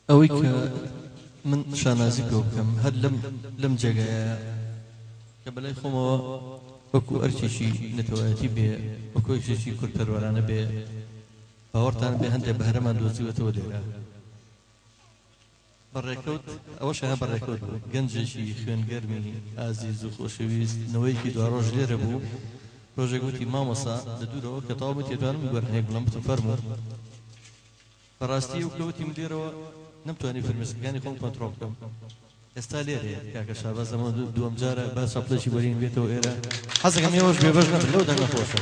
ئەوەی کە من شانازی پێ بکەم هەر لەم جێگایە کە بەلای خۆمەوە وەکو ئەرکێکی نەتەوایەتی بێ وەکو ئەرکێکی کورتپەروەرانە بێ باوەڕتان بێ هەندێک بەهرەمان دۆزیوەتەوە لێرە بەڕێکەوت ئەوەش هە بەڕێکەوت بوو گەنجێکی خوێنگەرمی ئازیز و خۆشەویستنەوەیکی دوا ڕۆژ لێرە بوو ڕۆژێک گوتی مامۆسا لە دوورەوە کە تەواو تێدوانم گوەرهەیەک بڵم بتم فەرموو بەڕاستی و کەوتیم لێرەوە نەمتوانی فرمێسکەکانی خۆم کۆنتڕۆڵ بکەم ئێستا لێرەیە کاکە شاباز ئەمە دووەم جارە با سەپلەشی وەرین بێتەوە ئێرە حەزەکەم ئێوەش بێبەش نەبن لەو دەنگە خۆشە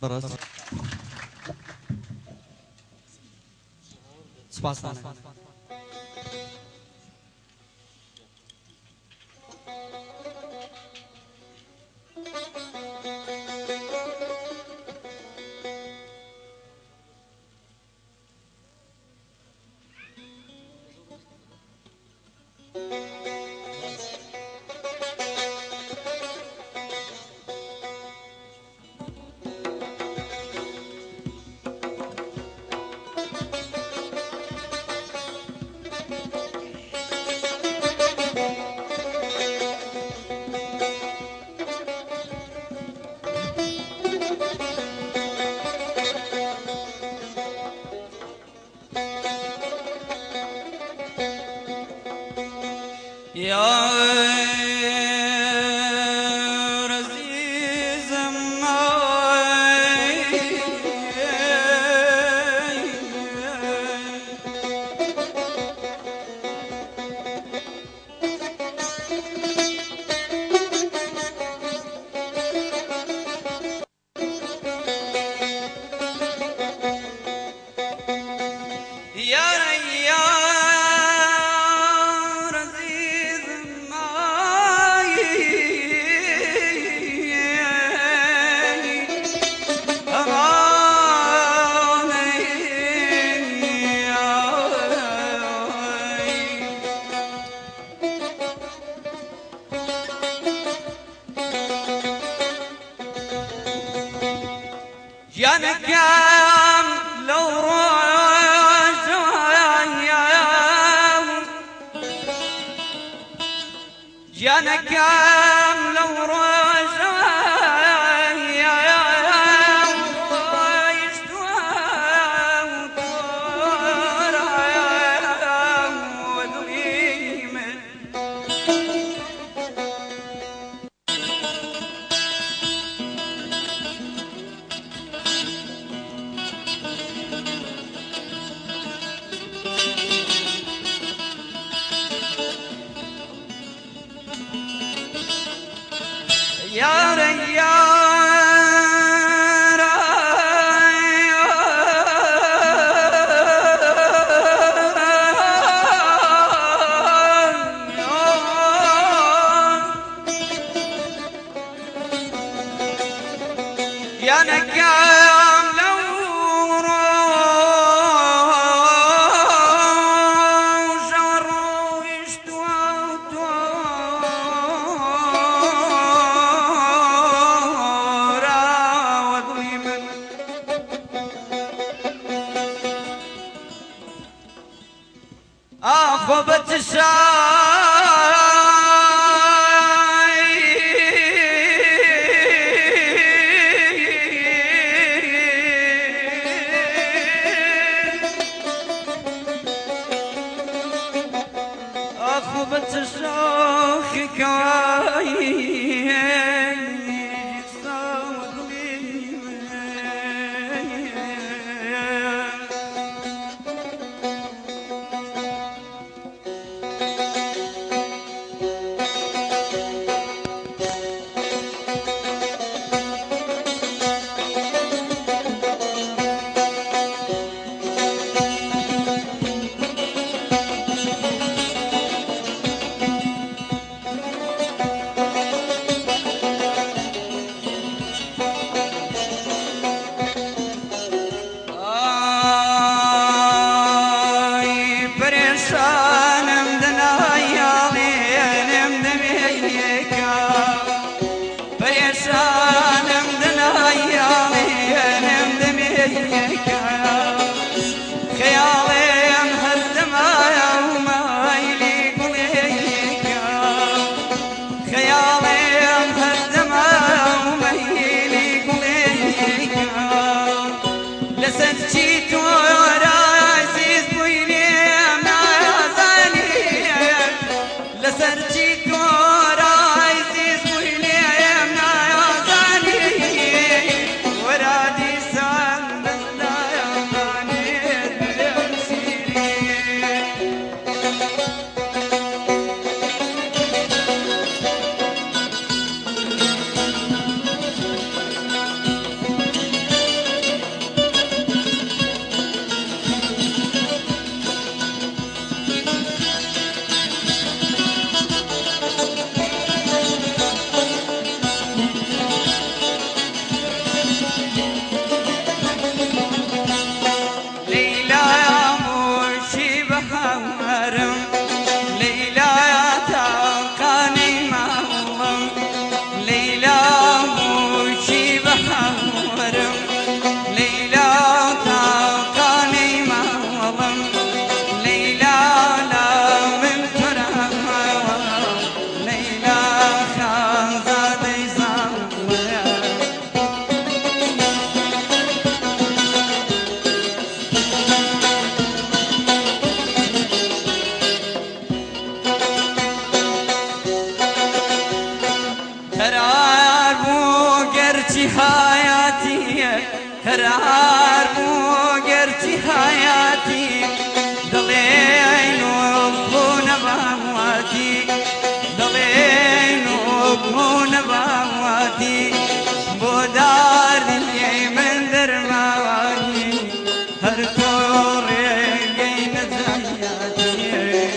بەڕاستی سپاس هرار موقرتي حياتي ضلين وبون بهواتي ضلين وبون بهواتي بودار اللي من درماني هركور قين زياتي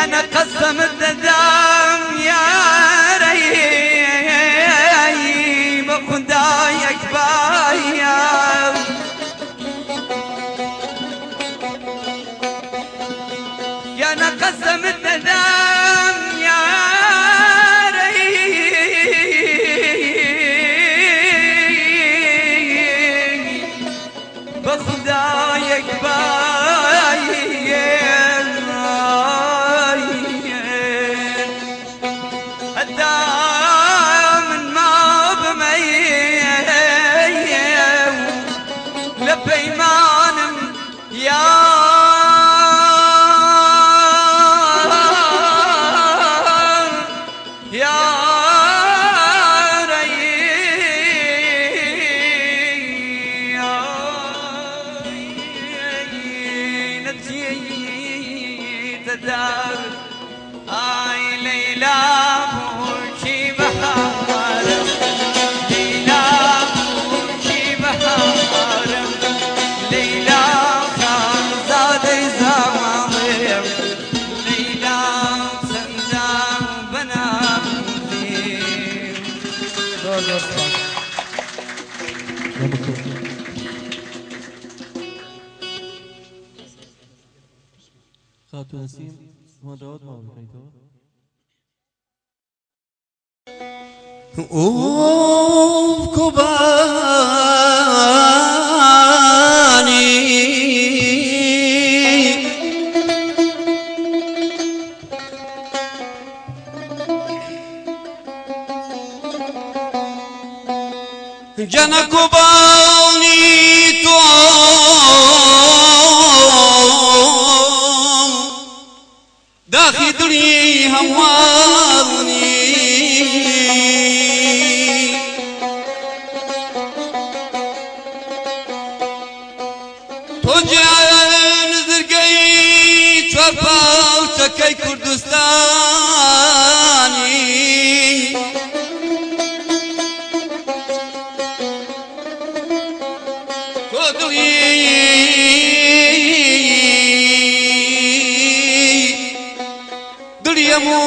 أنا قسم الدم يا ريم خدايك بايا يا أنا قسم الدم يا ريم بخدايك بايا من ما بميم لبيمان يا نسيت الدار هاي ليلى بوشي بحار ليلى بوشي بحار ليلى خان زادي زمامير ليلى سندام بنامزير خاتو نسیم هون داود ما بکنی تو اوف كوباني جانا كوباني تو داخل دلي همواني توجعن زرقي تشوفا وشكي كردستاني دليمو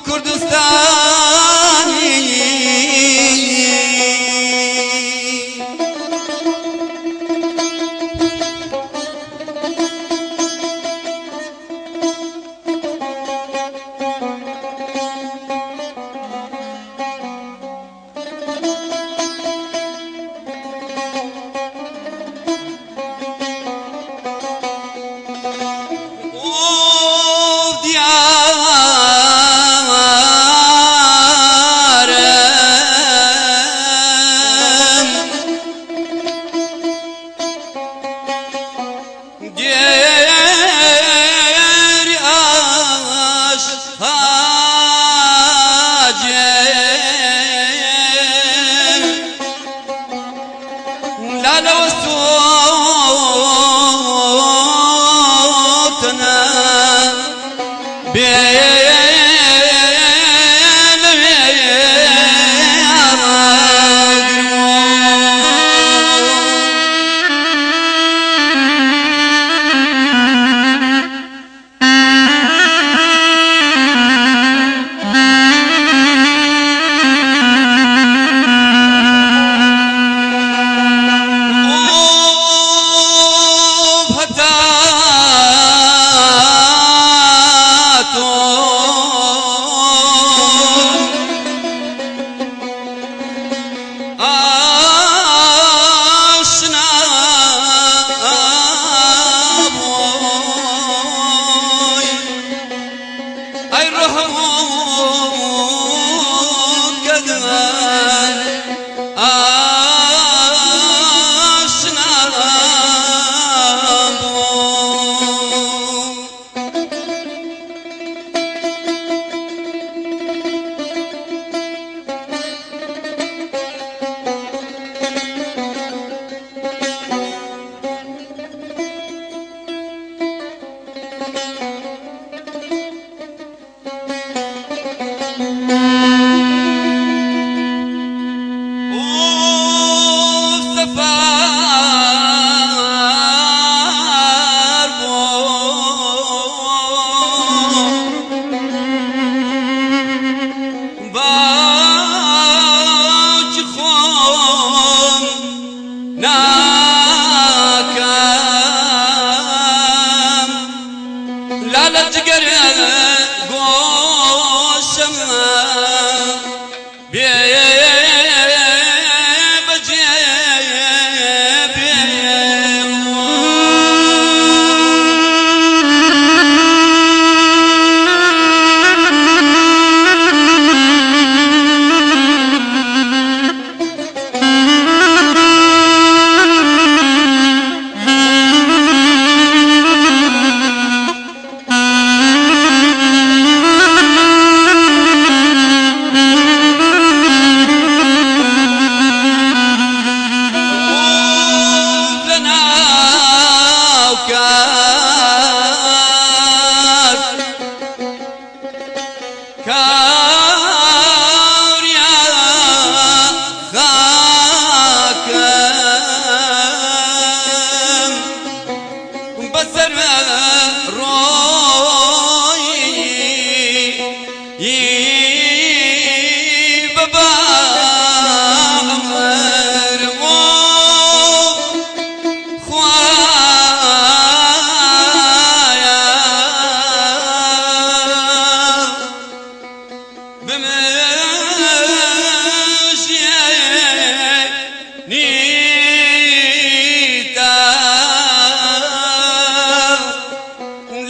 كردستاني بسر روی بابا عمر خوایا بمشيني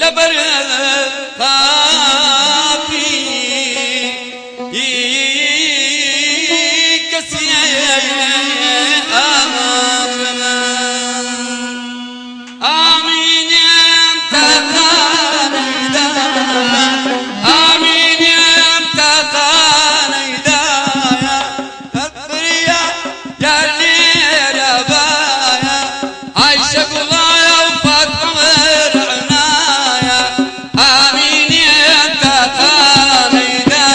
لبر قافي كسي آمين امتقانيدا آمين امتقانيدا تطريا يا ليربايا عايشة قضايا وفاطمة عنايا آمين امتقانيدا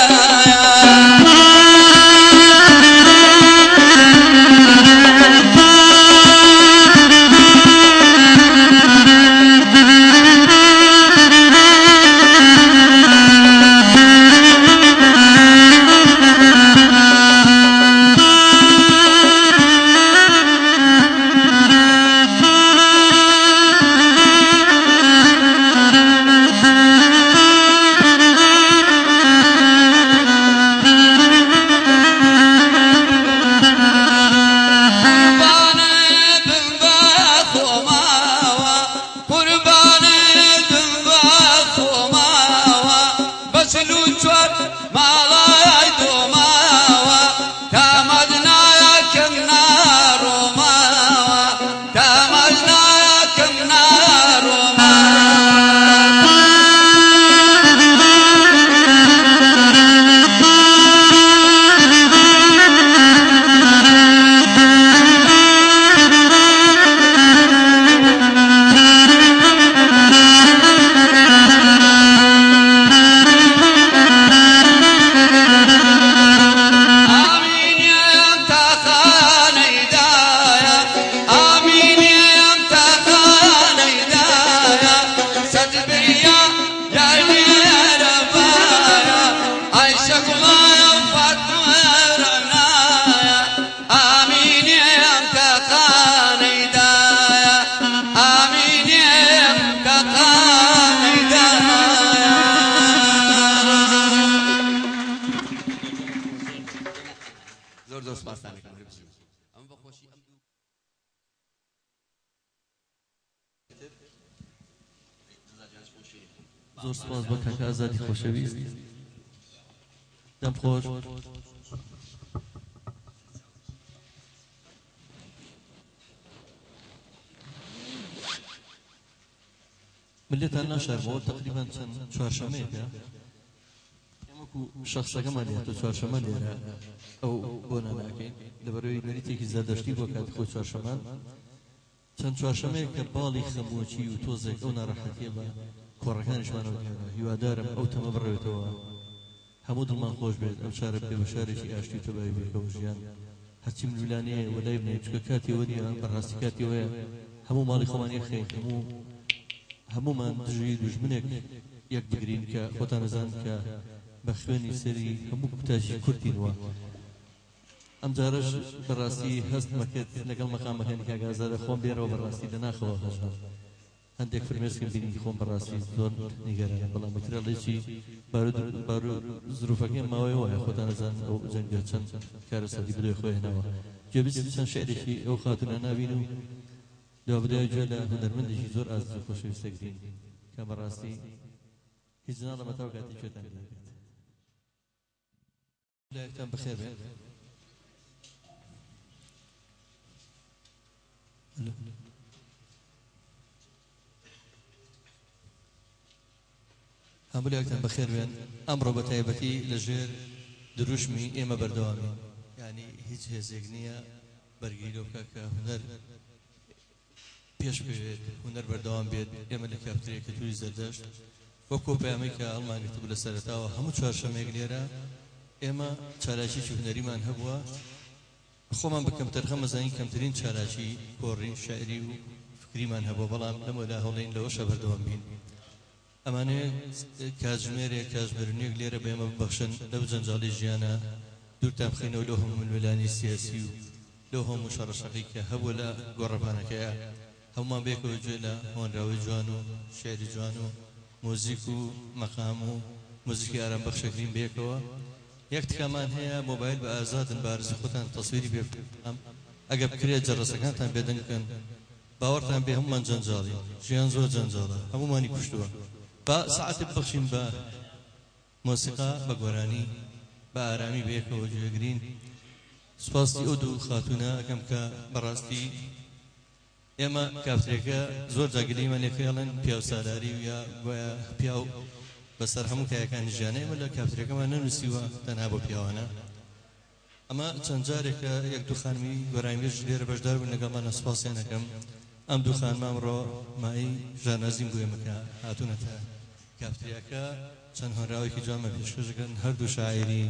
زۆر سپاس بە کاکە ئازادی خۆشەویست دەم خۆش ملێتان ناشارمەوە تقریبان چەند چوارشەمەیەکە ئێمەکو شەخسەکەمان لێتە چوارشەمە لێرە ئەو بۆ ناناکەین لەبەرەوەی بەریتێکی زادەشتی بۆ کاتی خۆی چوارشەمان چەند چوارشەمەیە کە باڵی خەمۆکی و تۆزێک ئەو ناڕەحەتیە بە کۆڕەکانیشمانەوە دیێنە هیوادارم ئەو تەمە بڕێتەوە هەموو دڵمان خۆش بێت ئەم شارە بێ بە شارێکی ئاشتی و تەبای بێکەوە ژیان هەرچی ملولانەیە وەلای بنێ چکە کاتی وەریە بەڕاستی کاتی وەیە هەموو ماڵی خۆمانی خەیت هەموومان دژی دوژمنێک یەک بگرین کە خۆتان نەزان کە بە خوێنی سەری هەموو کوتاژی کوردینەوە ئەم جارەش بەڕاستی هەستمە کرد لەگەڵ مەقامەکانی کاکە ئازادە خۆم بێرەوە بەڕاستی لەناخەوە هەژار هەندێک فرمێسکم بینی خۆم بەڕاستی زۆر نیگەرانە بەڵام بەکرا لێکی بارو زروفەکەی ماوەی وایە خۆتان نەزان ئەو جەنگە چەند کارە سەدی بدۆی خۆی هێناوە گوێبیستی چەند شعرێکی ئەو خاتونە نابین و دوابدای گوێ لە هونەرمەندێکی زۆر ئازیز و خۆشەویستەگرین کە بەڕاستی هیچ ناڵەمە تاو کاتی کوێتان لێ کرد لایەکتان بەخێر بێت هەموو لایەکتان بەخێر بێن ئەمڕۆ بە تایبەتی لەژێر دروشمی ئێمە بەردەوامین یعنی هیچ هێزێک نییە بەرگری لەو بکە کە هونەر پێش بێت هونەر بەردەوام بێت ئێمە لە کافتەرێکی توری زەردەشت وەکو پەیامەی کە هەڵمان گرتبوو لە سەرەتاوە هەموو چوارشەمەیەک لێرە ئێمە چالاکیی هونەریمان هەبووە خۆمان بە کەمتەرخە مەزانی کەمترین چالاکی کۆڕی شاعری و گریمان هەبوو بەڵام لەمەدا هەڵێن لەوەشە بەردەوام بین ئەمانێ کاتژمێرێک لێرە بێمە ببەخشن لەو جەنجاڵی ژیانە دوورتان بخینەوە لەو هەموو ململانی سیاسی و لەو هەموو شەڕەشەقی کە هەبووە لە گۆڕەپانەکەیە هەمومان بێکەوە گوێ لە هۆنراوی جوان و شێری جوان و مۆزیک و مەقام و مۆزیکی ئارامبەخشەکرین بێکەوە یەک تکامان هەیە مۆبایل بە ئازادن بە ئارزوی خۆتان تەسویری پێ بکەم ئەگەر بکرێت جەڕەسەکانتان بێدەنگ بکەن باوەڕتان بێ هەمومان جەنجاڵی ژیان زۆر جەنجاڵە هەمومانی کوشتووە با سەعاتێک ببەخشین بە مۆسیقا بە گۆرانی بە ئارامی بەیەکەوە گوێگرین سوپاسی ئەو دوو خاتونە ئەەکەم کە بەڕاستی ئێمە کافترێکە زۆر جاگەلیمان لێکێڵن پیا و سالاری و یا گویا پیا و بەسەر هەموو کایەکانی ژیانە ئێمە لە کافترەکەمان نەنووسیوە تەنها بۆ پیاوانە ئەمە چەند جارێکە یەک دوو خانمی گۆرانیش لێرە بەشدار بوون لەگەڵمانە سوپاسیان ئەەکەم ئەم دوو خانمە ئەمڕۆ مای ژانازیم بوو ئێمەکە هاتوونەتە کافتریاکە چەند هۆنراوێکی جوانمە پێشکەشەکەن هەردوو شاعری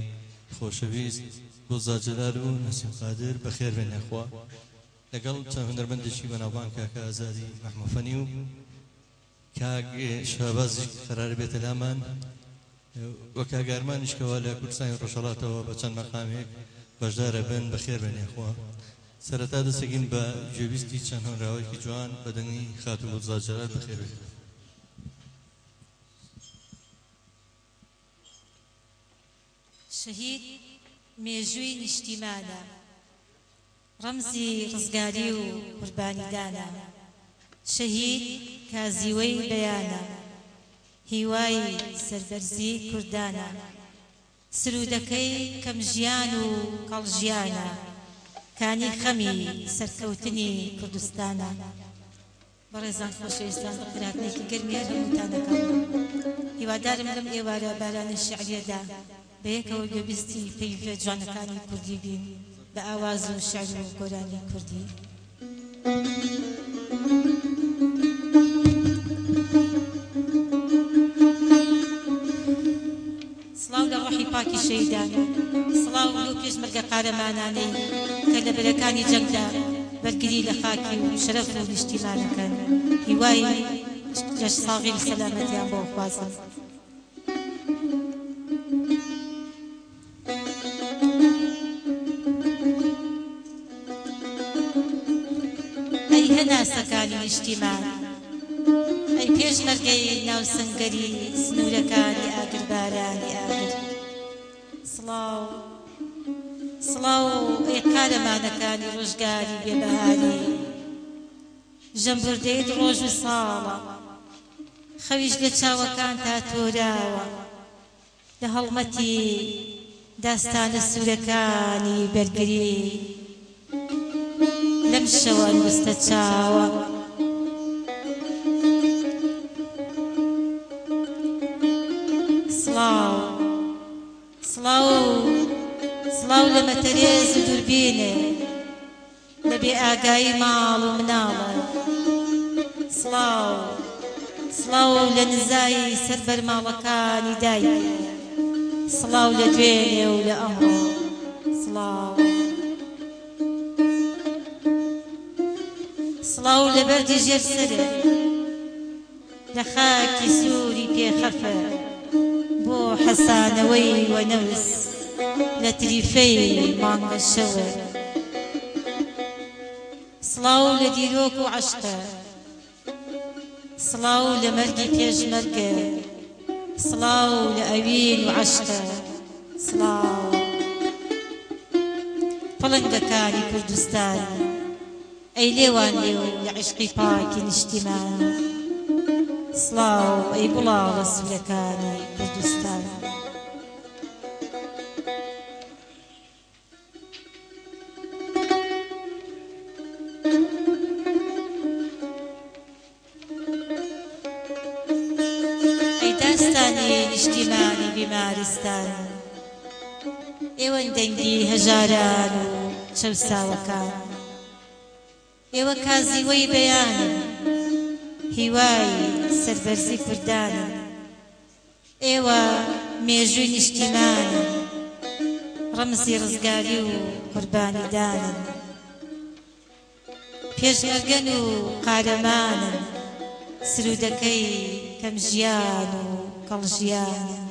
خۆشەویست گوڵزار جەلال و نەسیم قادر بەخێر بێنێ خوا لەگەڵ چەند هونەرمەندێکی بەناوبانگ کاکە ئازادی مەحموفەنی و کاک شابازی قەرارە بێتە لامان وە کاگارمانیشکەوە لە کوردستانی ڕۆژهەڵاتەوە بە چەند مەقامێک بەشدارە بن بەخێر بێنێ خوا سەرەتا دەستەگین بە گوێبیستی چەند هۆنراوێکی جوان بەدەنگی خاتوو گوڵزار جەلال بەخێر بێت شەهید مێژووی نیشتیمانە ڕەمزی ڕزگاری و قوربانیدانە شەهید کازیوەی بەیانە هیوای سەربەرزی کوردانە سرودەکەی کەم ژیان و کەڵژیانە کانی خەمی سەرکەوتنی کوردستانە بەڕێزان خۆشەویستان بەخێرهاتنێکی گەرمی هەمووتانەکەم هیوادارم لەم ئێوارە بارانە شیعریەدا بەیەکەوە گوێبیستی پەیوە جوانەکانی کوردی بین بە ئاواز و شعر و گۆرانی کوردی سڵاو لە ڕۆحی پاکی شەیدان سڵاو لەو پێشمەرگە قارەمانانەی کە لە بەرەکانی جەنگدا بەرگری لە خاکی و شەرەف و نیشتیمانەکەن هیوای جەش ساغی سەلامەتیان بۆ خوازم هەناسەکانی نیشتیمان ئەی پێشمەرگەی ناوسەنگەری سنوورەکانی ئاگربارانی ئاگر سڵاو سڵاو ئەی قارەمانەکانی ڕۆژگاری بێبەهاری ژەمبردەیت ڕۆژ و ساڵە خەویش لە چاوەکان تا تۆراوە لە هەڵمەتی داستانە سوورەکانی بەرگری لەم شەوە وستە چاوە سڵاو سڵاو سڵاو لە مەتەرێز و دووربینێ لە بێ ئاگایی ماڵ و مناڵە سڵاو سڵاو لە نزایی سەر بەرماڵەکانی دایک سڵاو لە دوێنێ و لە ئەمڕۆ سڵاو سڵاو لە بەردی ژێر سەرە لە خاکی سووری پێخەفە بۆ حەسانەوەی وەنەوس لە تریفەی مانگە شەوە سڵاو لە دیرۆک و عەشقە سڵاو لە مەرگی پێشمەرگە سڵاو لە ئەوین و عەشقە سڵاو پەڵنگەکانی کوردستان ئەی لێوان لێو لە عشقی پاکی نیشتیمان سڵاو ئەی بڵاوە سوورەکانی کوردستان ئەی داستانی نیشتیمانی بیمارستان ئێوەن دەنگی هەژاران و چەوساوەکان ئێوە کازیوەی بەیانن هیوای سەربەرزی کوردانن ئێوە مێژووی نیشتیمانن ڕەمزی ڕزگاری و قوربانیدانن پێشمەرگەن و قارەمانن سرودەکەی کەم ژیان و کەڵ ژیانە